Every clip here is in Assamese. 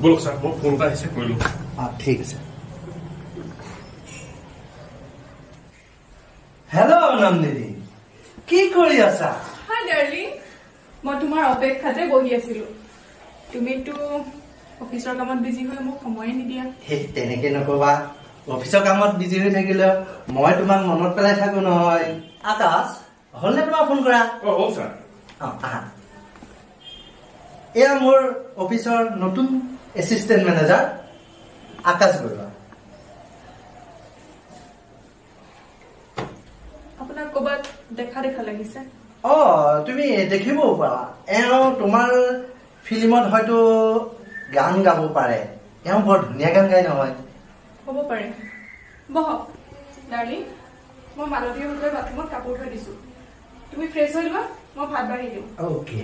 बोलो सर वो फोन का हिस्से कोई लो ठीक है हेलो नंदिनी কি কৰি আছা হাই ডাৰ্লিং মই তোমাৰ অপেক্ষাতে বহি আছিলো তুমি তো অফিসৰ কামত বিজি হৈ মোক সময় নিদিয়া হে তেনেকে নকবা অফিসৰ কামত বিজি হৈ থাকিলে মই তোমাক মনত পেলাই থাকো নহয় আকাশ হলনে তোমাক ফোন কৰা ও স্যাৰ আহা এয়া মোৰ অফিসৰ নতুন এসিস্ট্যান্ট ম্যানেজাৰ আকাশ বৰুৱা আপোনাৰ কবাত দেখা দেখা লাগিছে তুমি দেখিব পাৰা এও তোমাৰ ফিল্মত হয়তো গান গাব পাৰে এও বৰ ধুনীয়া গান গায় নহয় হ'ব পাৰে বহ ডাৰ্লিং মই মালতীৰ হোটেলৰ বাথৰুমত কাপোৰ থৈ দিছো তুমি ফ্ৰেছ হৈ লোৱা মই ভাত বাঢ়ি দিওঁ ওকে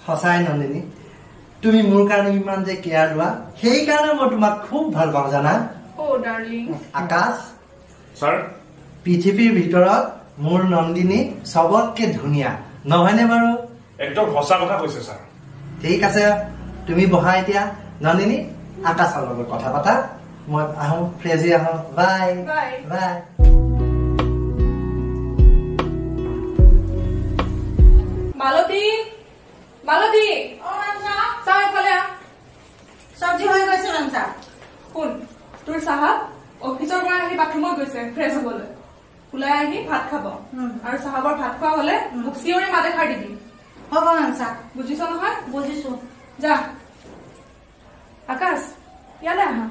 সঁচাই নন্দিনী তুমি মোৰ কাৰণে ইমান যে কেয়াৰ লোৱা সেই কাৰণে মই তোমাক খুব ভাল পাওঁ জানা ডাৰ্লিং আকাশ স্যাৰ পৃথিৱীৰ ভিতৰত মোৰ নন্দিনী সবতকে ধুনীয়া নহয়নে বাৰু একদম সঁচা কথা কৈছে স্যাৰ ঠিক আছে তুমি বহা এতিয়া নন্দিনী আকাশৰ লগত কথা পাতা মই আহো ফ্ৰেজি আহো বাই বাই বাই মালতী মালতী চাহ এফালে সবজি হৈ গৈছে মেমছা শুন তোৰ চাহা অফিসৰ পৰা আহি বাথৰুমত গৈছে ফ্ৰেছ হবলৈ ওলাই আহি ভাত খাব আৰু চাহাবৰ ভাত খোৱা হলে মোক চিঞৰি মাত এষাৰ দিবি হ'ব মেমছা বুজিছ নহয় বুজিছো যা আকাশ ইয়ালে আহা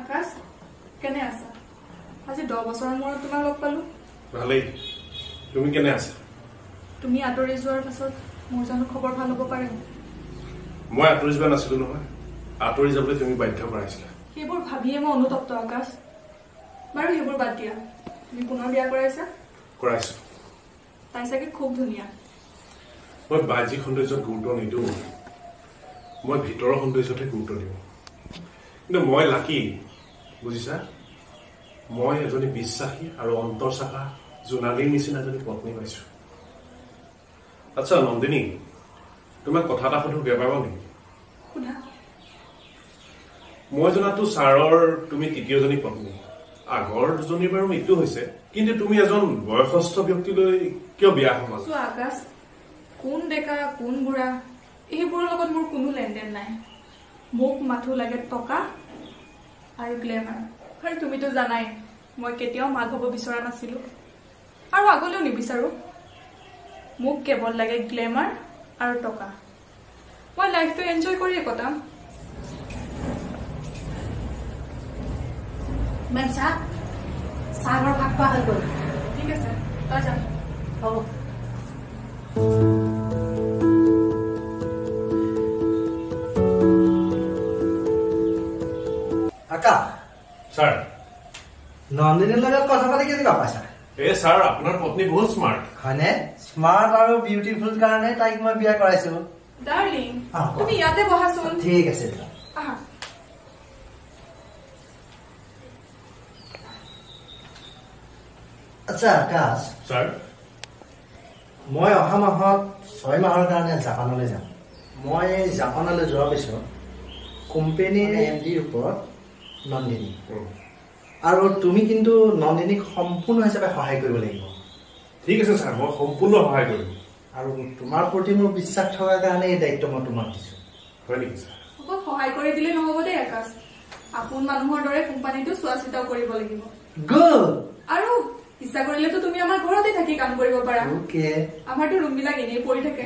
আকাশ কেনে আছা আজি 10 বছৰৰ মূৰত তোমাক লগ পালো ভালেই তুমি কেনে আছা তুমি আঁতৰি যোৱাৰ পাছত মোৰ জানো খবৰ ভাল হ'ব পাৰে মই আঁতৰি যোৱা নাছিলো নহয় আঁতৰি যাবলৈ তুমি বাধ্য কৰাইছিলা সেইবোৰ ভাবিয়ে মই অনুতপ্ত আকাশ বাৰু সেইবোৰ বাদ দিয়া তুমি পুনৰ বিয়া কৰাইছা কৰাইছো তাই চাগে খুব ধুনীয়া মই বাহ্যিক সৌন্দৰ্যত গুৰুত্ব নিদিওঁ মই ভিতৰৰ সৌন্দৰ্যতে গুৰুত্ব দিওঁ কিন্তু মই লাকি বুজিছা মই এজনী বিশ্বাসী আৰু অন্তৰ চাফা জোনালীৰ নিচিনা এজনী পত্নী পাইছো আচ্ছা নন্দিনী তোমাক কথা এটা সুধো বেয়া পাবা নেকি সোধা মই জনাতো ছাৰৰ তুমি তৃতীয়জনী পত্নী আগৰ দুজনীৰ বাৰু মৃত্যু হৈছে কিন্তু তুমি এজন বয়সস্থ ব্যক্তিলৈ কিয় বিয়া হলা চোৱা আকাশ কোন ডেকা কোন বুঢ়া এইবোৰৰ লগত মোৰ কোনো লেনদেন নাই মোক মাথো লাগে টকা আৰু গ্লেমাৰ আৰু তুমিতো জানাই মই কেতিয়াও মাক হ'ব বিচৰা নাছিলো আৰু আগলৈও নিবিচাৰো মোক কেৱল লাগে গ্লেমাৰ আৰু টকা মই লাইফটো এনজয় কৰিয়ে কটাম মেমছা চাহৰ ভাত খোৱা হৈ গ'ল ঠিক আছে তই যা হ'ব আকাশ ছাৰ নন্দিনীৰ লগত কথা পাতি কেনেকুৱা পাইছা ছাৰ আপোনাৰ পত্নী বহুত স্মাৰ্ট হয়নে স্মাৰ্ট আৰু বিউটিফুল কাৰণে তাইক মই বিয়া কৰাইছো ডাৰ্লিং কোৱা। তুমি ইয়াতে বহাচোন ঠিক আছে আহা আচ্ছা আকাশ ছাৰ মই অহা মাহত 6 মাহৰ কাৰণে জাপানলৈ যাম মই জাপানলৈ যোৱাৰ পিছত কোম্পানীৰ এমডিৰ ওপৰত নন্দিনী আৰু তুমি কিন্তু নন্দিনীক সম্পূৰ্ণ হিচাপে সহায় কৰিব লাগিব ঠিক আছে ছাৰ মই সম্পূৰ্ণ সহায় কৰিম আৰু তোমাৰ প্ৰতি মোৰ বিশ্বাস থকাৰ কাৰণে এই দায়িত্ব মই তোমাক দিছো হয় নেকি ছাৰ হ'ব সহায় কৰি দিলে নহ'ব দেই আকাশ আপোন মানুহৰ দৰে কোম্পানীটো চোৱা চিতাও কৰিব লাগিব গুড আৰু ইচ্ছা কৰিলেতো তুমি আমাৰ ঘৰতে থাকি কাম কৰিব পাৰা ওকে আমাৰতো ৰুম বিলাক এনেই পৰি থাকে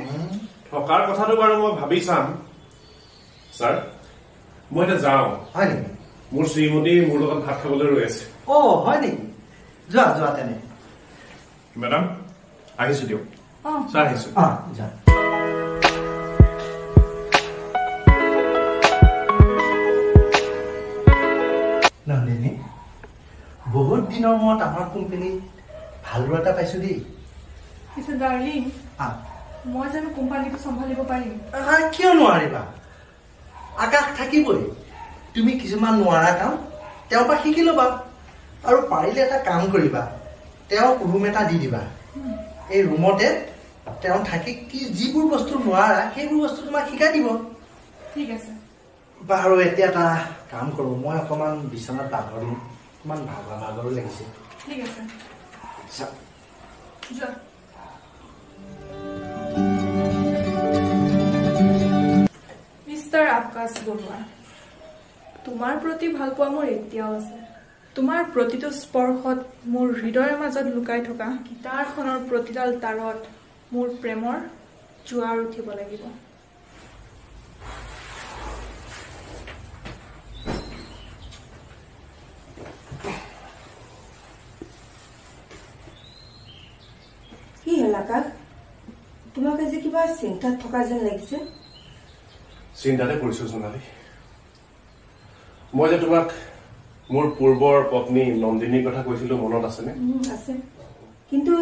থকাৰ কথাটো বাৰু মই ভাবি চাম ছাৰ মই এতিয়া যাওঁ হয় নেকি মোৰ শ্ৰীমতী মোৰ লগত ভাত খাবলৈ ৰৈ আছে হয় নেকি যোৱা যোৱা তেনে মেডাম আহিছো দিয়ক ছাৰ আহিছো যোৱা নন্দিনী বহুত দিনৰ মূৰত আমাৰ কোম্পানীত ভাল এটা পাইছো দেই পিছে ডাৰ্লিং মই জানো কোম্পানীটো চম্ভালিব পাৰিম কিয় নোৱাৰিবা আকাশ থাকিবই তুমি কিছুমান নোৱাৰা কাম তেওঁৰ পৰা শিকি ল'বা আৰু পাৰিলে এটা কাম কৰিবা তেওঁক ৰুম এটা দি দিবা এই ৰুমতে তেওঁ থাকি কি যিবোৰ বস্তু নোৱাৰা সেইবোৰ বস্তু তোমাক শিকাই দিব ঠিক আছে বাৰু এতিয়া এটা কাম কৰোঁ মই অকণমান বিচনাত বাগৰিম অকণমান ভাগৰো লাগিছে ঠিক আছে যোৱা মিষ্টাৰ আকাশ বৰুৱা তোমাৰ প্ৰতি ভাল পোৱা মোৰ এতিয়াও আছে তোমাৰ প্ৰতিটো স্পৰ্শত মোৰ হৃদয়ৰ মাজত লুকাই থকা গীটাৰখনৰ প্ৰতিডাল তাৰত মোৰ প্ৰেমৰ জোৱাৰ উঠিব লাগিব কি হ'ল আকাশ তোমাক আজি কিবা চিন্তাত থকা যেন লাগিছে চিন্তাতে পৰিছো সোণালী মই যে তোমাক মোৰ পূৰ্বৰ পত্নী নন্দিনীৰ কথা কৈছিলো মনত আছেনে আছে কিন্তু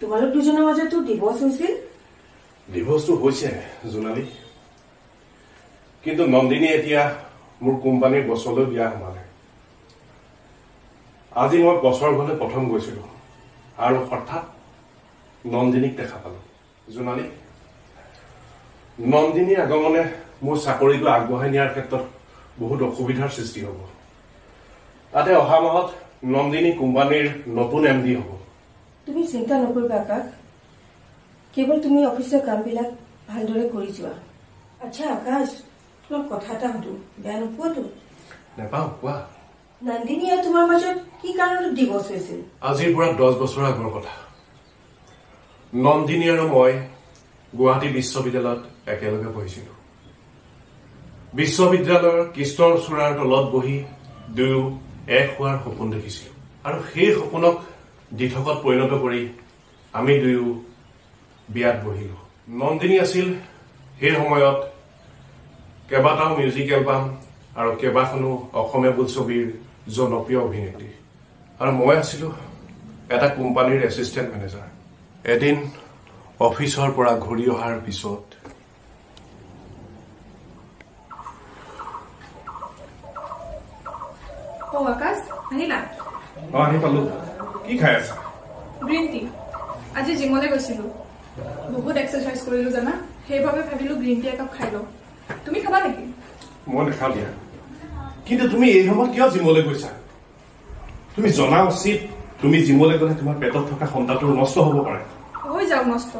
তোমালোক দুজনৰ মাজতো ডিভোৰ্চ হৈছিল ডিভোৰ্চটো হৈছে সোণালী কিন্তু নন্দিনী এতিয়া মোৰ কোম্পানীৰ বছৰলৈ বিয়া সোমালে আজি মই বছৰ ঘৰলৈ প্ৰথম গৈছিলো আৰু হঠাৎ নন্দিনীক দেখা পালো সোণালী নন্দিনীৰ আগমনে মোৰ চাকৰিটো আগবঢ়াই নিয়াৰ ক্ষেত্ৰত বহুত অসুবিধাৰ সৃষ্টি হ'ব তাতে অহা মাহত নন্দিনী কোম্পানীৰ নতুন এমডি হ'ব তুমি চিন্তা নকৰিবা আকাশ কেৱল তুমি অফিচৰ কামবিলাক ভালদৰে কৰি যোৱা আচ্ছা আকাশ তোমাক কথা এটা সুধো বেয়া নোপোৱাতো নেপাওঁ কোৱা নন্দিনী আৰু তোমাৰ মাজত কি কাৰণত ডিভোৰ্চ হৈছিল আজিৰ পৰা 10 বছৰ আগৰ কথা নন্দিনী আৰু মই গুৱাহাটী বিশ্ববিদ্যালয়ত একেলগে পঢ়িছিলো বিশ্ববিদ্যালয়ৰ কৃষ্ণৰ চূড়াৰ তলত বহি দুয়ো এক হোৱাৰ সপোন দেখিছিলো আৰু সেই সপোনক দিঠকত পৰিণত কৰি আমি দুয়ো বিয়াত বহিলো নন্দিনী আছিল সেই সময়ত কেইবাটাও মিউজিক এলবাম আৰু কেইবাখনো অসমীয়া বোলছবিৰ জনপ্ৰিয় অভিনেত্ৰী আৰু মই আছিলো এটা কোম্পানীৰ এছিষ্টেণ্ট মেনেজাৰ এদিন অফিচৰ পৰা ঘূৰি অহাৰ পিছত আকাশ আহিলা আহি পালো কি খাই আছা গ্ৰীণ টি আজি জিমলৈ গৈছিলো বহুত এক্সাৰচাইজ কৰিলো জানা সেইবাবে ভাবিলো গ্ৰীণ টি একাপ খাই লওঁ তুমি খাবা নেকি মই নাখাওঁ দিয়া কিন্তু তুমি এই সময়ত কিয় জিমলৈ গৈছা তুমি জনা উচিত তুমি জিমলৈ গ'লে তোমাৰ পেটত থকা সন্তানটো নষ্ট হ'ব পাৰে হৈ যাওক নষ্ট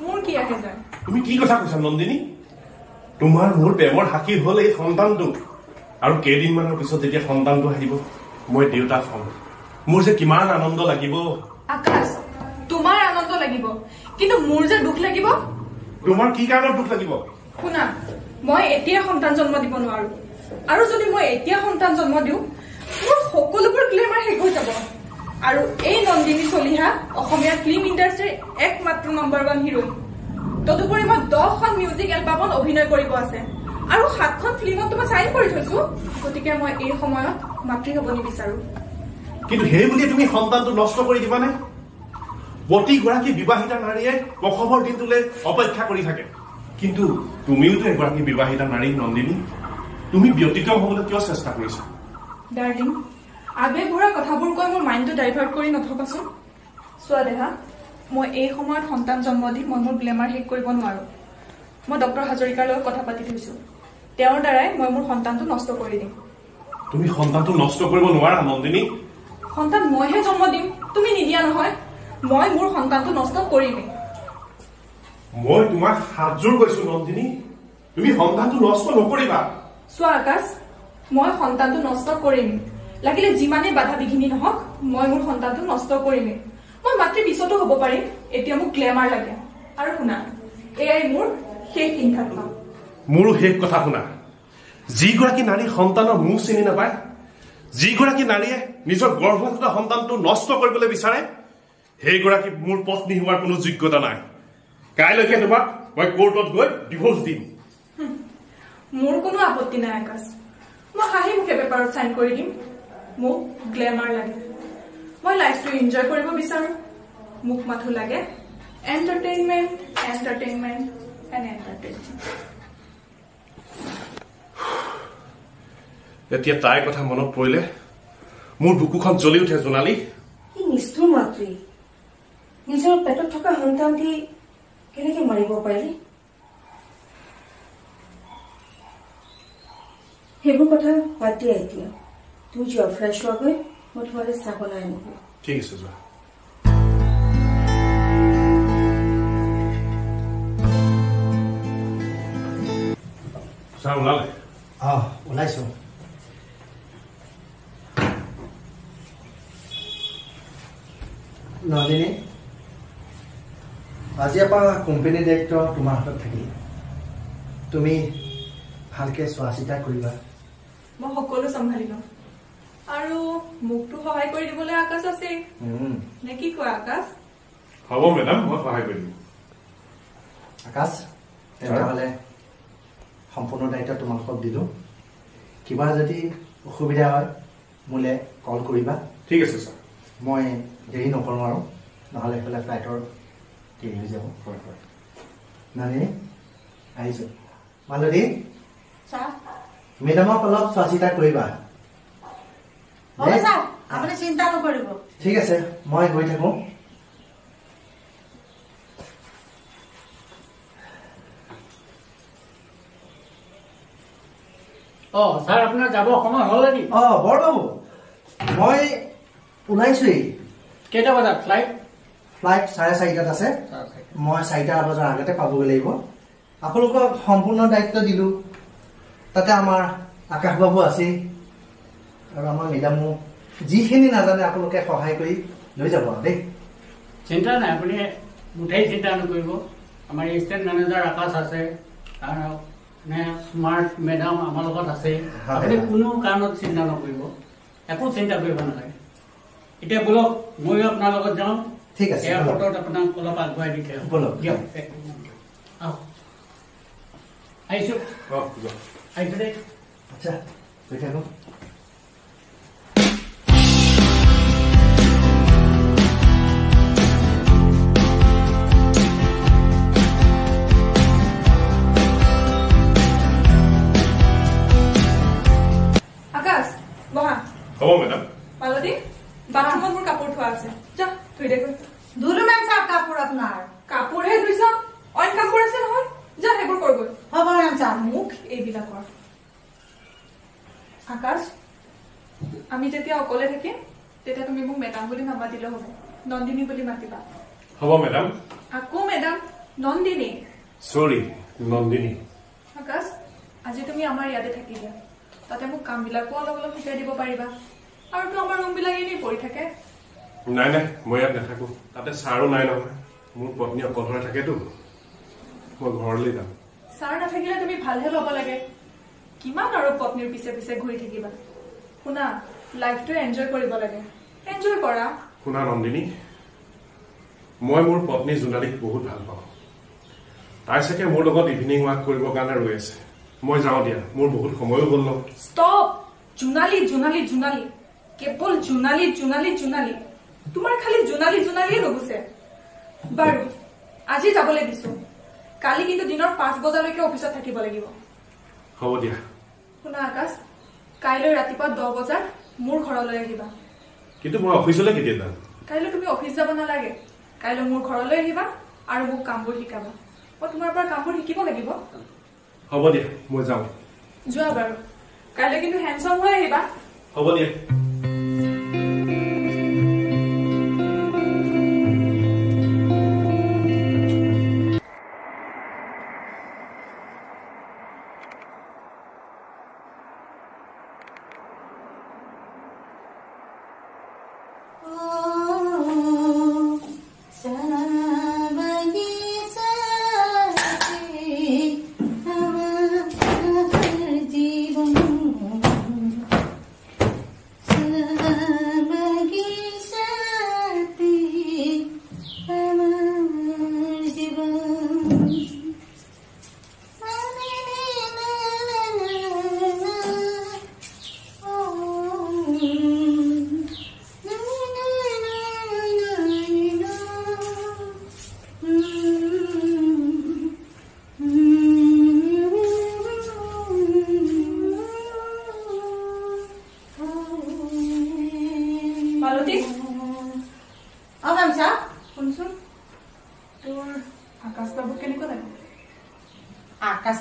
মোৰ কি আহে যায় তুমি কি কথা কৈছা নন্দিনী তোমাৰ মোৰ প্ৰেমৰ সাক্ষী হ'ল এই সন্তানটো আৰু কেইদিনমানৰ পিছত যেতিয়া সন্তানটো আহিব মই দেউতাক হ'ম মোৰ যে কিমান আনন্দ লাগিব আকাশ তোমাৰ আনন্দ লাগিব কিন্তু মোৰ যে দুখ লাগিব তোমাৰ কি কাৰণত দুখ লাগিব শুনা মই এতিয়া সন্তান জন্ম দিব নোৱাৰো আৰু যদি মই এতিয়া সন্তান জন্ম দিওঁ মোৰ সকলোবোৰ গ্লেমাৰ শেষ হৈ যাব আৰু এই নন্দিনী চলিহা অসমীয়া ফিল্ম ইণ্ডাষ্ট্ৰীৰ একমাত্ৰ নম্বৰ 1 হিৰোইন তদুপৰি মই 10খন মিউজিক এলবামত অভিনয় কৰিব আছে আৰু 7খন ফিল্মত মই চাইন কৰি থৈছো গতিকে মই এই সময়ত মাতৃ হ'ব নিবিচাৰো কিন্তু সেই বুলি তুমি সন্তানটো নষ্ট কৰি দিবানে প্ৰতিগৰাকী বিবাহিতা নাৰীয়ে প্ৰসৱৰ দিনটোলৈ অপেক্ষা কৰি থাকে কিন্তু তুমিওতো এগৰাকী বিবাহিতা নাৰী নন্দিনী তুমি ব্যতিক্ৰম হ'বলৈ কিয় চেষ্টা কৰিছা ডাৰ্লিং আবেগ ভৰা কথাবোৰ কৈ মোৰ মাইণ্ডটো ডাইভাৰ্ট কৰি নথকাচোন চোৱা দেহা মই এই সময়ত সন্তান জন্ম দি মই মোৰ গ্লেমাৰ শেষ কৰিব নোৱাৰো মই ডক্টৰ হাজৰিকাৰ লগত কথা পাতি থৈছো তেওঁৰ দ্বাৰাই মই মোৰ সন্তানটো নষ্ট কৰি দিম তুমি সন্তানটো নষ্ট কৰিব নোৱাৰা নন্দিনী সন্তান মইহে জন্ম দিম তুমি নিদিয়া নহয় মই মোৰ সন্তানটো নষ্ট কৰিমেই মই তোমাক হাতজোৰ কৈছো নন্দিনী তুমি সন্তানটো নষ্ট নকৰিবা চোৱা আকাশ মই সন্তানটো নষ্ট কৰিম লাগিলে যিমানেই বাধা বিঘিনি নহওক মই মোৰ সন্তানটো নষ্ট কৰিমেই মই মাতৃ পিছতো হ'ব পাৰিম এতিয়া মোক গ্লেমাৰ লাগে আৰু শুনা এয়াই মোৰ শেষ সিদ্ধান্ত মোৰো শেষ কথা শুনা যিগৰাকী নাৰী সন্তানৰ মুখ চিনি নাপায় যিগৰাকী নাৰীয়ে নিজৰ গৰ্ভস্থ সন্তানটো নষ্ট কৰিবলৈ বিচাৰে সেইগৰাকী মোৰ পত্নী হোৱাৰ কোনো যোগ্যতা নাই কাইলৈকে তোমাক মই কোৰ্টত গৈ ডিভোৰ্চ দিম মোৰ কোনো আপত্তি নাই আকাশ মই হাঁহি মুখে পেপাৰত চাইন কৰি দিম মোক গ্লেমাৰ লাগে মই লাইফটো এনজয় কৰিব বিচাৰো মোক মাথো লাগে এণ্টাৰটেইনমেণ্ট এণ্টাৰটেইনমেণ্ট এণ্ড এণ্টাৰটেইনমেণ্ট এতিয়া তাইৰ কথা মনত পৰিলে মোৰ বুকুখন জ্বলি উঠে জোনালী। সি নিষ্ঠুৰ মাতৃ, নিজৰ পেটত থকা সন্তানটি কেনেকে মাৰিব পাৰিলি? সেইবোৰ কথা বাদ দিয়া এতিয়া। তুমি যোৱা ফ্ৰেছ হোৱাগৈ, মই তোমালৈ চাহ বনাই আনিব। ঠিক আছে, যোৱা। চাহ ওলালে? ওলাইছো। নন্দিনী, আজিৰ পৰা কোম্পানীৰ দায়িত্ব তোমাৰ হাতত থাকিল। তুমি ভালকে চোৱা চিতা কৰিবা। মই সকলো চম্ভালি লম, আৰু মোকতো সহায় কৰি দিবলৈ আকাশ আছে নে কি কোৱা আকাশ? হ'ব মেডাম, মই সহায় কৰি দিম। আকাশ, তেনেহ'লে সম্পূৰ্ণ দায়িত্ব তোমালোকক দিলো। কিবা যদি অসুবিধা হয় মোলৈ কল কৰিবা। ঠিক আছে ছাৰ। মই দেৰি নকৰোঁ আৰু, নহ'লে এইফালে ফ্লাইটৰ দেৰি হৈ যাব। হয় হয়। নন্দিনী, আহিছোঁ। মালতী, ছাৰ মেডামক অলপ চোৱা চিতা কৰিবা। হ'ব ছাৰ, আপুনি চিন্তা নকৰিব। ঠিক আছে, মই গৈ থাকোঁ। ছাৰ আপোনাৰ যাব সময় হ'ল নেকি? বৰবাবু, মই ওলাইছোৱেই। কেইটা বজাত ফ্লাইট? ফ্লাইট 4:30টাত আছে। মই 4টা বজাৰ আগতে পাবগৈ লাগিব। আপোনালোকক সম্পূৰ্ণ দায়িত্ব দিলোঁ। তাতে আমাৰ আকাশ বাবু আছেই, আৰু আমাৰ মেডামো যিখিনি নাজানে আপোনালোকে সহায় কৰি লৈ যাব আৰু দেই। চিন্তা নাই, আপুনি মুঠেই চিন্তা নকৰিব। আমাৰ এছিষ্টেণ্ট মেনেজাৰ আকাশ আছে, স্মাৰ্ট মেডাম আমাৰ লগত আছে। আপুনি কোনো কাৰণত চিন্তা নকৰিব, একো চিন্তা কৰিব নালাগে। এতিয়া বলক, ময়ো আপোনাৰ লগত যাওঁ। ঠিক আছে, এয়াৰপৰ্টত আপোনাক অলপ আগুৱাই দি থৈ বলক। দিয়ক। আহিছো আহিছো দেই। আচ্ছা, গৈ থাকোঁ। আকাশ বহা। হ'ব মেডাম। মালতী, বাথৰুমত মোৰ কাপোৰ থোৱা আছে, যা ধুই দে গৈ। ধুলো মেম ছাৰ কাপোৰ আপোনাৰ। কাপোৰহে ধুইছ, অইন কাপোৰ আছে নহয়, যা সেইবোৰ কৰ গৈ। হ'ব মেম ছাৰ। মোক এইবিলাকৰ। আকাশ, আমি যেতিয়া অকলে থাকিম তেতিয়া তুমি মোক মেডাম বুলি নামাতিলে হ'ব, নন্দিনী বুলি মাতিবা। হ'ব মেডাম। আকৌ মেডাম, নন্দিনী। চৰি, নন্দিনী। আকাশ, আজি তুমি আমাৰ ইয়াতে থাকি দিয়া, তাতে মোক কামবিলাকো অলপ অলপ শিকাই দিব পাৰিবা। আৰুতো আমাৰ ৰুমবিলাক এনেই পৰি থাকে। নাই নাই, মই ইয়াত নাথাকো। তাতে ছাৰো নাই নহয়, মোৰ পত্নী অকলশৰে থাকেতো। মই ঘৰলৈ যাম। ছাৰ নাথাকিলে তুমি ভালহে ল'ব লাগে, কিমান আৰু পত্নীৰ পিছে পিছে ঘূৰি থাকিবা। শুনা, লাইফটো এনজয় কৰিব লাগে, এনজয় কৰা। শুনা নন্দিনী, মই মোৰ পত্নী জোনালীক বহুত ভাল পাওঁ। তাই চাগে মোৰ লগত ইভিনিং ৱাক কৰিবৰ কাৰণে ৰৈ আছে। মই যাওঁ দিয়া, মোৰ বহুত সময়ো হ'ল ন। ষ্টপ! জোনালী জোনালী জোনালী, কেৱল জোনালী জোনালী জোনালী। তোমাৰ খালি জোনালী জোনালীয়ে নুগুছে। বাৰু, আজি যাবলৈ দিছো, কালি কিন্তু দিনৰ 5 বজালৈকে অফিচত থাকিব লাগিব। হ'ব দিয়া। শুনা আকাশ, কাইলৈ ৰাতিপুৱা 10 বজাত মোৰ ঘৰলৈ আহিবা। কিন্তু মই অফিচলৈ কেতিয়া যাম? কাইলৈ তুমি অফিচ যাব নালাগে, কাইলৈ মোৰ ঘৰলৈ আহিবা আৰু মোক কামবোৰ শিকাবা। মই তোমাৰ পৰা কামবোৰ শিকিব লাগিব। হ'ব দিয়া, মই যাওঁ। যোৱা বাৰু, কাইলৈ কিন্তু হেণ্ডচাম হৈ আহিবা। হ'ব দিয়া।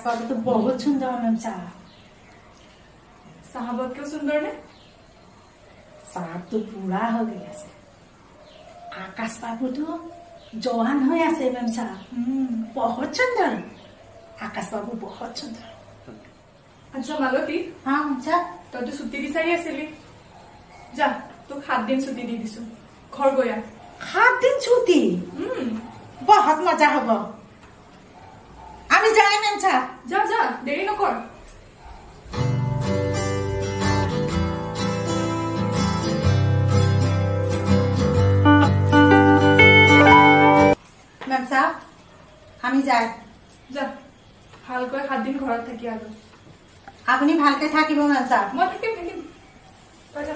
বাবু তো বহুত সুন্দর ম্যাম সাহেব। साहबत क्यों सुंदर ने? साहब तो पूरा हो गया से। आकाश बाबू तो जवान हो या से ম্যাম সাহেব। बहुत सुंदर। आकाश बाबू बहुत सुंदर। अच्छा मालती, हाँ ম্যাম সাহেব। তই তো ছুটি বিচাৰি আছিলি। যা, তোক 7 দিন ছুটি দি দিছো। ঘৰ গয়া। 7 दिन छुट्टी। बहुत मजा होगा। আমি যাই ম্যাম সাহেব। যা যা, দেৰি নকৰ। ম্যাম সাহেব, আমি যাই। যা, ভালকৈ 7 দিন ঘৰত থাকি আৰু। আপুনি ভালকে থাকিব ম্যাম সাহেব। মই থাকিম থাকিম। তই যা।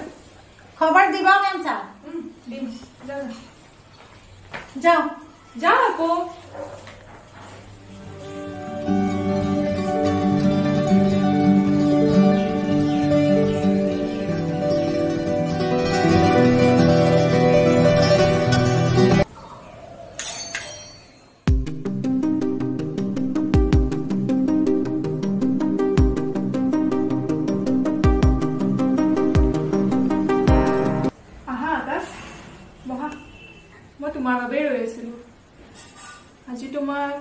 খবৰ দিব ম্যাম সাহেব। দিম। যা যা। যাও। যা আকৌ। তোমাৰ বাবে ৰৈ আছিলো। আজি তোমাক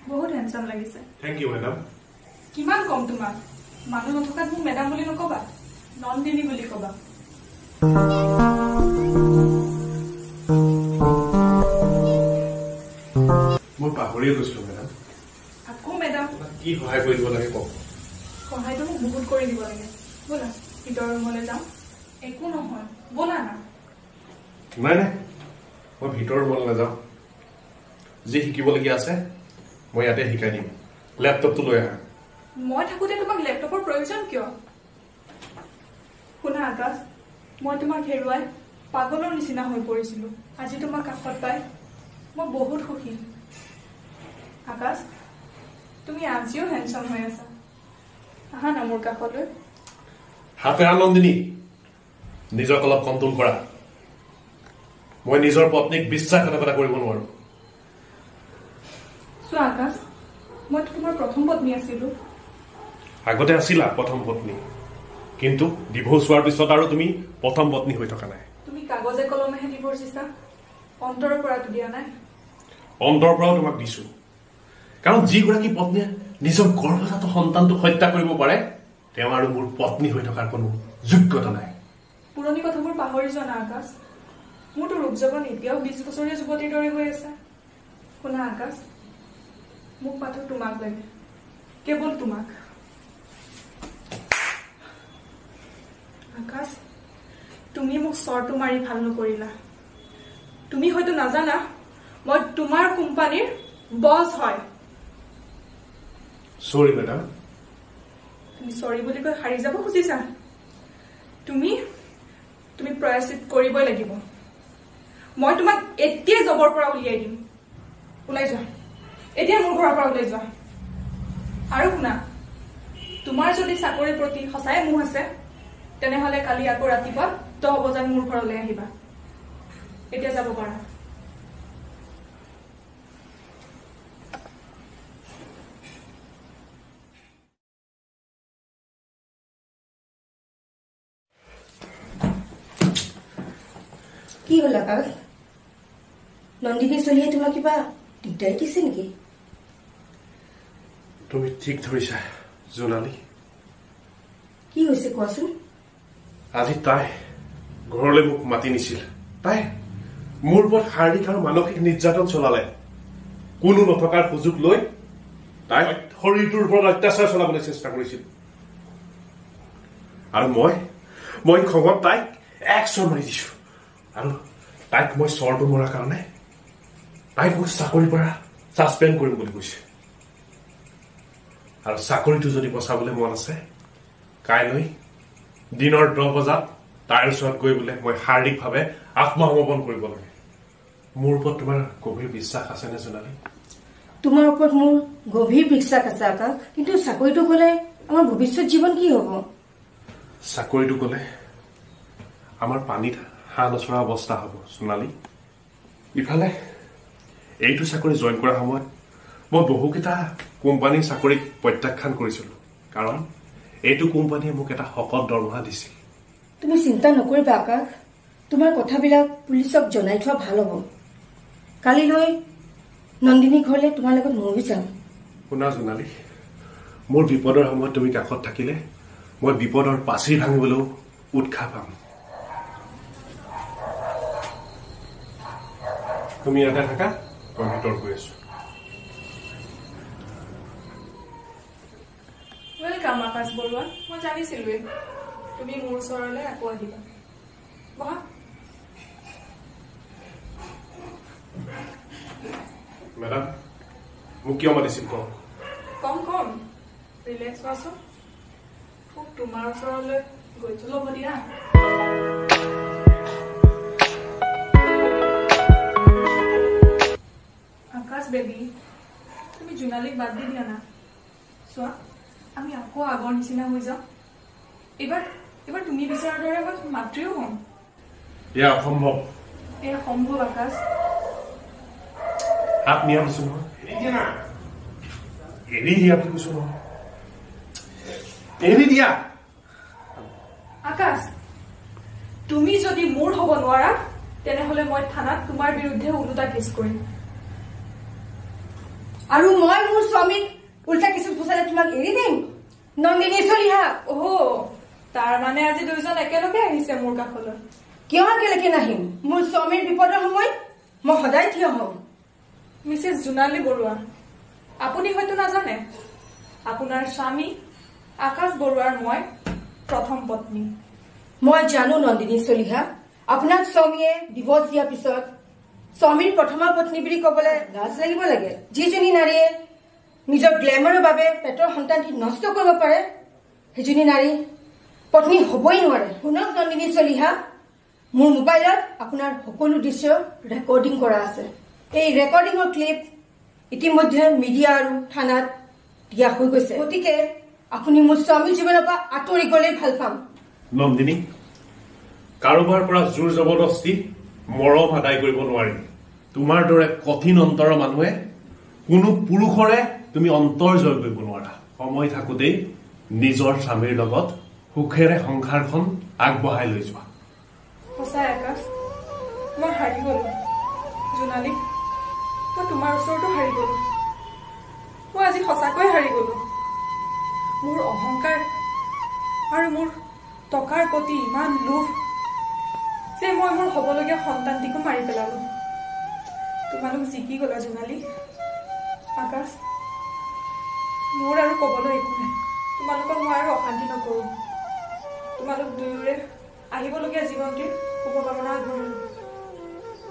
বহুত হ্যান্ডসাম লাগিছে। Thank you madam. কিমান কম তোমাক? মানুহ নথকাত মোক মেডাম বুলি নকবা, নন্দিনী বুলি কবা। মই পাহৰিয়ে গৈছিলো মেডাম। আকৌ মেডাম? কি সহায় কৰিব লাগে কওক। সহায়টো মোক বহুত কৰি দিব লাগে। ব'লা ভিতৰৰ ৰুমলৈ যাওঁ। একো নহয়, ব'লা না। নাই নাই, মই ভিতৰৰ ৰুমলৈ নাযাওঁ। যি শিকিবলগীয়া আছে মই ইয়াতে শিকাই দিম। লেপটপটো লৈ আহা। মই থাকোঁতে তোমাক লেপটপৰ প্ৰয়োজন কিয়? শুনা আকাশ, মই তোমাক হেৰুৱাই পাগলৰ নিচিনা হৈ পৰিছিলো। আজি তোমাক কাষত পাই মই বহুত সুখী। আকাশ, তুমি আজিও হেণ্ডচাম হৈ আছা। আহা না মোৰ কাষলৈ। হাতে আনন্দিনী, নিজক অলপ কণ্ট্ৰল কৰা। মই নিজৰ পত্নীক বিশ্বাসঘাতকতা কৰিব নোৱাৰো। চোৱা আকাশ, মই তোমাৰ প্ৰথম পত্নী আছিলো। আগতে আছিলা প্ৰথম পত্নী, কিন্তু ডিভোৰ্চ হোৱাৰ পিছত আৰু তুমি প্ৰথম পত্নী হৈ থকা নাই। তুমি কাগজে কলমেহে ডিভোৰ্চ দিছা, অন্তৰৰ পৰাতো দিয়া নাই। অন্তৰৰ পৰাও তোমাক দিছো, কাৰণ যিগৰাকী পত্নীয়ে নিজৰ গৰ্ভজাত সন্তানটোক হত্যা কৰিব পাৰে তেওঁ আৰু মোৰ পত্নী হৈ থকাৰ কোনো যোগ্যতা নাই। পুৰণি কথাবোৰ পাহৰি যোৱা না আকাশ। মোৰতো ৰূপ যৌৱন এতিয়াও 20 বছৰীয়া যুৱতীৰ দৰে হৈ আছে। শুনা আকাশ, মোক মাথো তোমাক লাগে, কেৱল তোমাক। আকাশ, তুমি মোক চৰটো মাৰি ভাল নকৰিলা। তুমি হয়তো নাজানা মই তোমাৰ কোম্পানীৰ বছ হয়। সৰি মেডাম। তুমি চৰি বুলি কৈ হাৰি যাব খুজিছা? তুমি প্ৰয়াসিত কৰিবই লাগিব। মই তোমাক এতিয়াই জবৰ পৰা উলিয়াই দিম। ওলাই যোৱা, এতিয়া মোৰ ঘৰৰ পৰা ওলাই যোৱা। আৰু শুনা, তোমাৰ যদি চাকৰিৰ প্ৰতি সঁচাই মোহ আছে তেনেহলে কালি আকৌ ৰাতিপুৱা 10 বজাত মোৰ ঘৰলৈ আহিবা। এতিয়া যাব পাৰা। কি হ'ল আকাশ? নন্দিনী চলিয়ে তোমাক কিবা দিগদাৰি দিছে নেকি? তুমি ঠিক ধৰিছা জোনালী। কি হৈছে কোৱাচোন? আজি তাই ঘৰলৈ মোক মাতি নিছিল। তাই মোৰ ওপৰত শাৰীৰিক আৰু মানসিক নিৰ্যাতন চলালে। কোনো নথকাৰ সুযোগ লৈ তাই শৰীৰটোৰ ওপৰত অত্যাচাৰ চলাবলৈ চেষ্টা কৰিছিল। আৰু মই খঙত তাইক এক চৰ মাৰি দিছো। আৰু তাইক মই চৰটো মৰাৰ কাৰণে তাইক মোক চাকৰিৰ পৰা ছাছপেণ্ড কৰিম বুলি কৈছে। আৰু চাকৰিটো যদি বচাবলৈ মন আছে, কাইলৈ দিনৰ 10 বজাত তাইৰ ওচৰত গৈ বোলে মই শাৰীৰিকভাৱে আত্মসমৰ্পণ কৰিব লাগে। মোৰ ওপৰত তোমাৰ গভীৰ বিশ্বাস আছেনে জোনালী? তোমাৰ ওপৰত মোৰ গভীৰ বিশ্বাস আছে আকাশ, কিন্তু চাকৰিটো গ'লে আমাৰ ভৱিষ্যত জীৱন কি হ'ব? চাকৰিটো গ'লে আমাৰ পানীত হাঁহ নচৰা অৱস্থা হ'ব জোনালী। ইফালে এইটো চাকৰি জইন কৰাৰ সময়ত মই বহুকেইটা কোম্পানীৰ চাকৰিক প্ৰত্যাখ্যান কৰিছিলোঁ কাৰণ এইটো কোম্পানীয়ে মোক এটা শকত দৰমহা দিছিল। তুমি চিন্তা নকৰিবা আকাশ, তোমাৰ কথাবিলাক পুলিচক জনাই থোৱা ভাল হ'ব। কালিলৈ নন্দিনী ঘৰলৈ তোমাৰ লগত ময়ো যাম। শুনা জোনালী, মোৰ বিপদৰ সময়ত তুমি কাষত থাকিলে মই বিপদৰ পাচি ভাঙিবলৈও উৎসাহ পাম। তুমি ইয়াতে থাকা, মই ভিতৰত গৈ আছো। ৱেলকাম আকাশ বৰুৱা। মই জানিছিলোৱে তুমি মোৰ ওচৰলৈ আকৌ আহিবা। বহা। মেডাম, মোক কিয় মাতিছিল কম? কম ৰিলেক্স হোৱাচোন। মোক তোমাৰ ওচৰলৈ গৈছো ল'ব দিয়া। আকাশ বেবী, তুমি জোনালীক বাদ দি দিয়া না। চোৱা, আমি আকৌ আগৰ নিচিনা হৈ যাওঁ। এইবাৰ তুমি বিচৰাৰ দৰে মই মাতৃও হ'ম। এয়া অসম্ভৱ। এয়া সম্ভৱ আকাশ। হাত নিয়া কৈছো নহয়, এৰি দিয়া বুলি কৈছো নহয়, এৰি দিয়া। আকাশ, তুমি যদি মোৰ হ'ব নোৱাৰা তেনেহলে মই থানাত তোমাৰ বিৰুদ্ধে ওলোটা কেছ কৰিম। আৰু মই মোৰ স্বামীক উল্টা কিছু ফুচালে তোমাক এৰি দিম? নন্দিনী চলিহা। তাৰ মানে আজি দুইজন একেলগে আহিছে মোৰ কাষলৈ। কিয় একেলগে নাহিম? মোৰ স্বামীৰ বিপদৰ সময়ত মই সদায় থিয় হম। মিছেছ জোনালী বৰুৱা, আপুনি হয়তো নাজানে আপোনাৰ স্বামী আকাশ বৰুৱাৰ মই প্ৰথম পত্নী। মই জানো নন্দিনী চলিহা, আপোনাক স্বামীয়ে ডিভোৰ্চ দিয়াৰ পিছত স্বামীৰ প্ৰথমা পত্নী বুলি কবলৈ লাজ লাগিব লাগে। যিজনী নাৰীয়ে নিজৰ গ্লেমাৰৰ বাবে পেটৰ সন্তানটি নষ্ট কৰিব পাৰে সেইজনী নাৰী পত্নী হবই নোৱাৰে। শুনক নন্দিনী চলিহা, মোৰ মোবাইলত আপোনাৰ সকলো দৃশ্য ৰেকৰ্ডিং কৰা আছে। এই ৰেকৰ্ডিঙৰ ক্লিপ ইতিমধ্যে মিডিয়া আৰু থানাত দিয়া হৈ গৈছে। গতিকে আপুনি মোৰ স্বামী জীৱনৰ পৰা আঁতৰি গলেই ভাল পাম। নন্দিনী, কাৰোবাৰ পৰা জোৰ জবৰদস্তি মৰম আদায় কৰিব নোৱাৰি। তোমাৰ দৰে কঠিন অন্তৰৰ মানুহে কোনো পুৰুষৰে তুমি অন্তৰ জয় কৰিব নোৱাৰা। সময় থাকোঁতেই নিজৰ স্বামীৰ লগত সুখেৰে সংসাৰখন আগবঢ়াই লৈ যোৱা। সঁচাই আকাশ, মই হাৰি গলো। জোনালী, মই তোমাৰ ওচৰতো হাৰি গলো। মই আজি সঁচাকৈ হাৰি গলো। মোৰ অহংকাৰ আৰু মোৰ টকাৰ প্ৰতি ইমান লোভ যে মই মোৰ হবলগীয়া সন্তানটিকো মাৰি পেলালো। তোমালোক জিকি গলা জোনালী। আকাশ, মোৰ আৰু কবলৈ একো নাই। তোমালোকক মই আৰু অশান্তি নকৰো। তোমালোক দুয়োৰে আহিবলগীয়া জীৱনটিৰ শুভকামনা আগবঢ়ালো।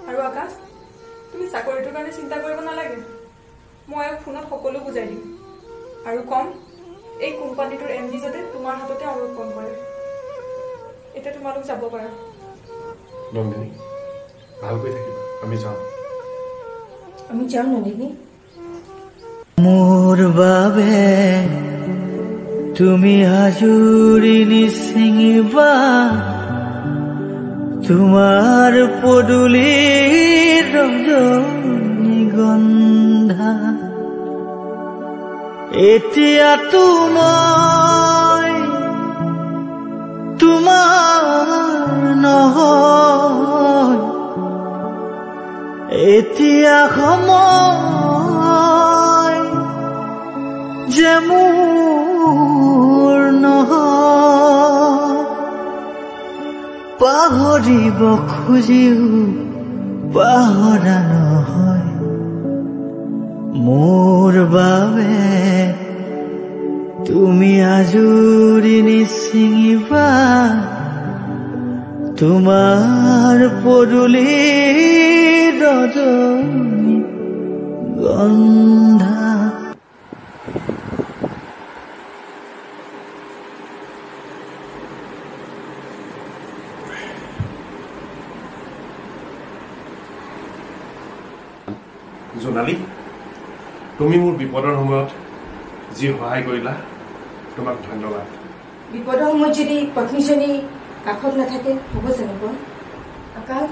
আৰু আকাশ, তুমি চাকৰিটোৰ কাৰণে চিন্তা কৰিব নালাগে। মই ফোনত সকলো বুজাই দিম আৰু কম এই কোম্পানীটোৰ MD যাতে তোমাৰ হাততে অৰ্পণ কৰে। এতিয়া তোমালোক যাব পাৰা। নন্দিনী, ভালকৈ থাকিবা। আমি যাওঁ নন্দিনী। মোৰ বাবে তুমি আজুৰি নিচিঙিবা তোমাৰ পদূলিৰ ৰজনীগন্ধা। এতিয়াতো মই তোমাৰ নহয়, এতিয়া সময় যে মোৰ নহয়। পাহৰিব খুজিও পাহৰা নহয়, মোৰ বাবে তুমি আজুৰি নিচিঙিবা তোমাৰ পদূলিৰ ৰজনীগন্ধা। জোনালী, তুমি মোৰ বিপদৰ সময়ত যি সহায় কৰিলা তোমাক ধন্যবাদ। বিপদৰ সময়ত যদি পত্নীজনী কাষত নাথাকে হ'ব জানো? আকাশ,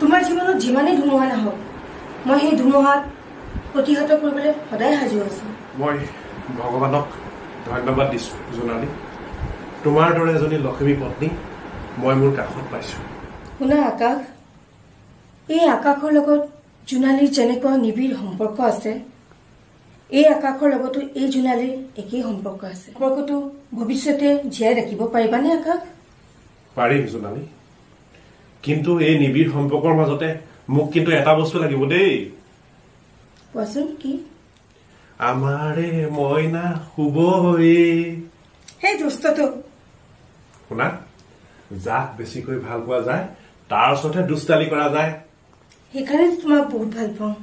তোমাৰ জীৱনত যিমানেই ধুমুহা নাহক মই সেই ধুমুহাত প্ৰতিহত কৰিবলৈ সদায় সাজু আছো মই ভগৱানক ধন্যবাদ দিছো জোনালী তোমাৰ দৰে এজনী লক্ষ্মী পত্নী মই মোৰ কাষত পাইছো শুনা আকাশ এই আকাশৰ লগত জোনালীৰ যেনেকুৱা নিবিড় সম্পৰ্ক আছে এই আকাশৰ লগতো এই জোনালীৰ একেই সম্পৰ্ক আছে সম্পৰ্কটো ভৱিষ্যতে জীয়াই ৰাখিব পাৰিবানে আকাশ পাৰিম জোনালী কিন্তু এই নিবিড় সম্পৰ্কৰ মাজতে মোক কিন্তু এটা বস্তু লাগিব দেই কোৱাচোন কি আমাৰে মইনা শুবয়ে সেই দুষ্টটো শুনা যাক বেছিকৈ ভাল পোৱা যায় তাৰ ওচৰতে দুষ্টালি কৰা যায় সেইকাৰণে তোমাক বহুত ভাল পাওঁ